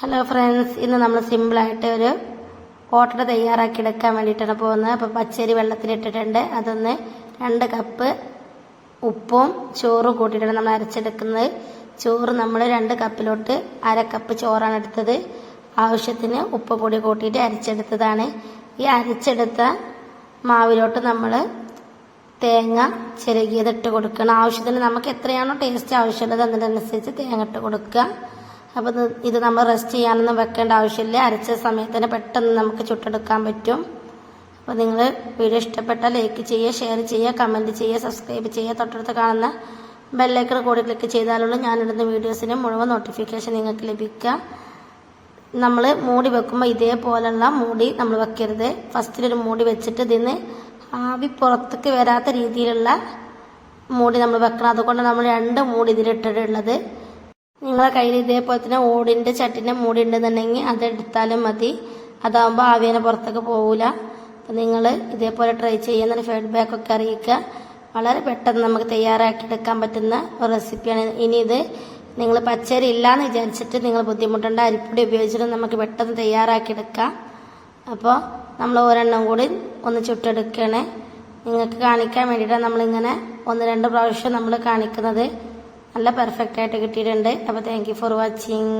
Hello friends, ഇന്ന് നമ്മൾ സിമ്പിളായിട്ട് ഒരു ഓട്ടട തയ്യാറാക്കിയെടുക്കാൻ വേണ്ടിയിട്ടാണ് പോകുന്നത്. അപ്പോൾ പച്ചരി വെള്ളത്തിലിട്ടിട്ടുണ്ട്. അതൊന്ന് 2 കപ്പ് ഉപ്പും ചോറും കൂട്ടിയിട്ടാണ് നമ്മൾ അരച്ചെടുക്കുന്നത്. ചോറ് നമ്മൾ 2 കപ്പിലോട്ട് 1/2 കപ്പ് ചോറാണ് എടുത്തത്. ആവശ്യത്തിന് ഉപ്പ് പൊടി കൂട്ടിയിട്ട് അരച്ചെടുത്തതാണ്. ഈ അരച്ചെടുത്ത മാവിലോട്ട് നമ്മൾ തേങ്ങ ചിരകിയത് ഇട്ട് കൊടുക്കണം. ആവശ്യത്തിന് നമുക്ക് എത്രയാണോ ടേസ്റ്റ് ആവശ്യമുള്ളത് അതിനനുസരിച്ച് തേങ്ങ ഇട്ട് കൊടുക്കുക. അപ്പോൾ ഇത് നമ്മൾ റെസ്റ്റ് ചെയ്യാനൊന്നും വെക്കേണ്ട ആവശ്യമില്ല. അരച്ച സമയത്ത് തന്നെ പെട്ടെന്ന് നമുക്ക് ചുട്ടെടുക്കാൻ പറ്റും. അപ്പോൾ നിങ്ങൾ വീഡിയോ ഇഷ്ടപ്പെട്ടാൽ ലൈക്ക് ചെയ്യുക, ഷെയർ ചെയ്യുക, കമൻറ്റ് ചെയ്യുക, സബ്സ്ക്രൈബ് ചെയ്യുക. തൊട്ടടുത്ത് കാണുന്ന ബെല്ലൈക്കൺ കൂടി ക്ലിക്ക് ചെയ്താലുള്ള ഞാനിടുന്ന വീഡിയോസിന് മുഴുവൻ നോട്ടിഫിക്കേഷൻ നിങ്ങൾക്ക് ലഭിക്കുക. നമ്മൾ മൂടി വെക്കുമ്പോൾ ഇതേപോലുള്ള മൂടി നമ്മൾ വെക്കരുത്. ഫസ്റ്റിലൊരു മൂടി വെച്ചിട്ട് ഇതിന് ആവി പുറത്തേക്ക് വരാത്ത രീതിയിലുള്ള മൂടി നമ്മൾ വെക്കണം. അതുകൊണ്ട് നമ്മൾ 2 മൂടി ഇതിലിട്ടിട്ടുള്ളത്. നിങ്ങളെ കയ്യിൽ ഇതേപോലെ തന്നെ ഓടിൻ്റെ ചട്ടിൻ്റെ മൂടി ഉണ്ടെന്നുണ്ടെങ്കിൽ അതെടുത്താലും മതി. അതാകുമ്പോൾ ആവിയനെ പുറത്തേക്ക് പോകില്ല. അപ്പം നിങ്ങൾ ഇതേപോലെ ട്രൈ ചെയ്യുന്ന ഫീഡ്ബാക്കൊക്കെ അറിയിക്കുക. വളരെ പെട്ടെന്ന് നമുക്ക് തയ്യാറാക്കിയെടുക്കാൻ പറ്റുന്ന ഒരു റെസിപ്പിയാണ്. ഇനി ഇത് നിങ്ങൾ പച്ചരി ഇല്ലയെന്ന് വിചാരിച്ചിട്ട് നിങ്ങൾ ബുദ്ധിമുട്ടുണ്ട്. അരിപ്പൊടി ഉപയോഗിച്ചിട്ട് നമുക്ക് പെട്ടെന്ന് തയ്യാറാക്കിയെടുക്കാം. അപ്പോൾ നമ്മൾ ഒരെണ്ണം കൂടി ഒന്ന് ചുട്ടെടുക്കണേ. നിങ്ങൾക്ക് കാണിക്കാൻ വേണ്ടിയിട്ടാണ് നമ്മളിങ്ങനെ 1-2 പ്രാവശ്യം നമ്മൾ കാണിക്കുന്നത്. നല്ല പെർഫെക്റ്റ് ആയിട്ട് കിട്ടിയിട്ടുണ്ട്. അപ്പോൾ താങ്ക് യു ഫോർ വാച്ചിങ്.